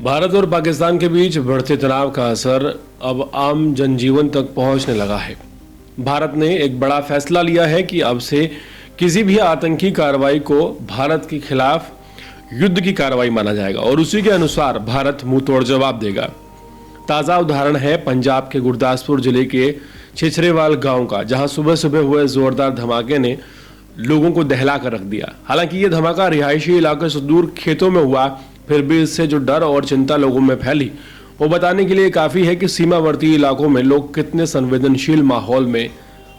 भारत और पाकिस्तान के बीच बढ़ते तनाव का असर अब आम जनजीवन तक पहुंचने लगा है। भारत ने एक बड़ा फैसला लिया है कि अब से किसी भी आतंकी कार्रवाई को भारत के खिलाफ युद्ध की कार्रवाई माना जाएगा और उसी के अनुसार भारत मुंहतोड़ जवाब देगा। ताज़ा उदाहरण है पंजाब के गुरदासपुर जिले के छिछरेवाल गांव का, जहां सुबह सुबह हुए जोरदार धमाके ने लोगों को दहला कर रख दिया। हालांकि ये धमाका रिहायशी इलाके से दूर खेतों में हुआ, फिर भी इससे जो डर और चिंता लोगों में फैली वो बताने के लिए काफ़ी है कि सीमावर्ती इलाकों में लोग कितने संवेदनशील माहौल में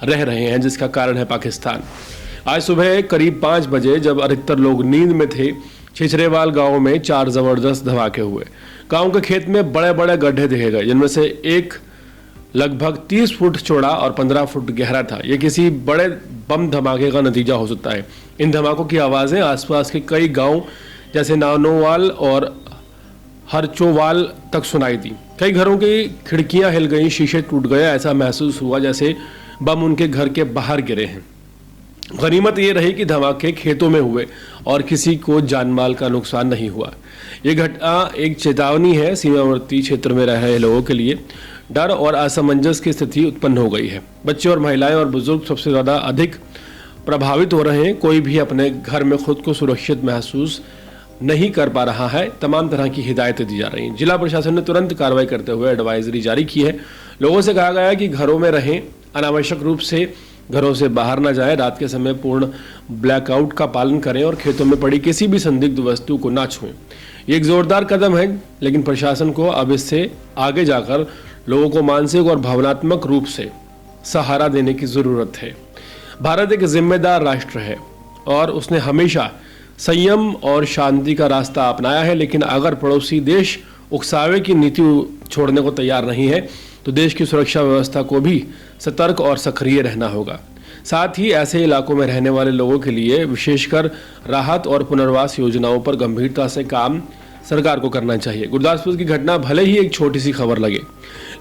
रह रहे हैं, जिसका कारण है पाकिस्तान। आज सुबह करीब 5 बजे जब अधिकतर लोग नींद में थे, छिछरेवाल गांव में 4 जबरदस्त धमाके हुए। गांव के खेत में बड़े बड़े गड्ढे देखे गए, जिनमें से एक लगभग 30 फुट चौड़ा और 15 फुट गहरा था। ये किसी बड़े बम धमाके का नतीजा हो सकता है। इन धमाकों की आवाज़ें आसपास के कई गांव जैसे नानोवाल और हरचोवाल तक सुनाई दी। कई घरों की खिड़कियां हिल गईं, शीशे टूट गए। ऐसा महसूस हुआ जैसे बम उनके घर के बाहर गिरे हैं। गनीमत ये रही कि धमाके खेतों में हुए और किसी को जानमाल का नुकसान नहीं हुआ। ये घटना एक चेतावनी है। सीमावर्ती क्षेत्र में रह रहे लोगों के लिए डर और असमंजस की स्थिति उत्पन्न हो गई है। बच्चे और महिलाएं और बुजुर्ग सबसे ज़्यादा अधिक प्रभावित हो रहे हैं। कोई भी अपने घर में खुद को सुरक्षित महसूस नहीं कर पा रहा है। तमाम तरह की हिदायतें दी जा रही हैं। जिला प्रशासन ने तुरंत कार्रवाई करते हुए एडवाइजरी जारी की है। लोगों से कहा गया है कि घरों में रहें, अनावश्यक रूप से घरों से बाहर ना जाएं, रात के समय पूर्ण ब्लैकआउट का पालन करें और खेतों में पड़ी किसी भी संदिग्ध वस्तु को ना छुएं। ये एक जोरदार कदम है, लेकिन प्रशासन को अब इससे आगे जाकर लोगों को मानसिक और भावनात्मक रूप से सहारा देने की ज़रूरत है। भारत एक जिम्मेदार राष्ट्र है और उसने हमेशा संयम और शांति का रास्ता अपनाया है, लेकिन अगर पड़ोसी देश उकसावे की नीति छोड़ने को तैयार नहीं है तो देश की सुरक्षा व्यवस्था को भी सतर्क और सक्रिय रहना होगा। साथ ही ऐसे इलाकों में रहने वाले लोगों के लिए विशेषकर राहत और पुनर्वास योजनाओं पर गंभीरता से काम सरकार को करना चाहिए। गुरदासपुर की घटना भले ही एक छोटी सी खबर लगे,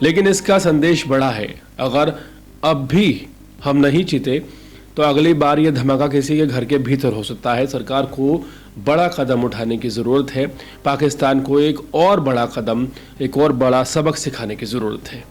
लेकिन इसका संदेश बड़ा है। अगर अब भी हम नहीं जीते तो अगली बार यह धमाका किसी के घर के भीतर हो सकता है। सरकार को बड़ा कदम उठाने की ज़रूरत है। पाकिस्तान को एक और बड़ा कदम, एक और बड़ा सबक सिखाने की ज़रूरत है।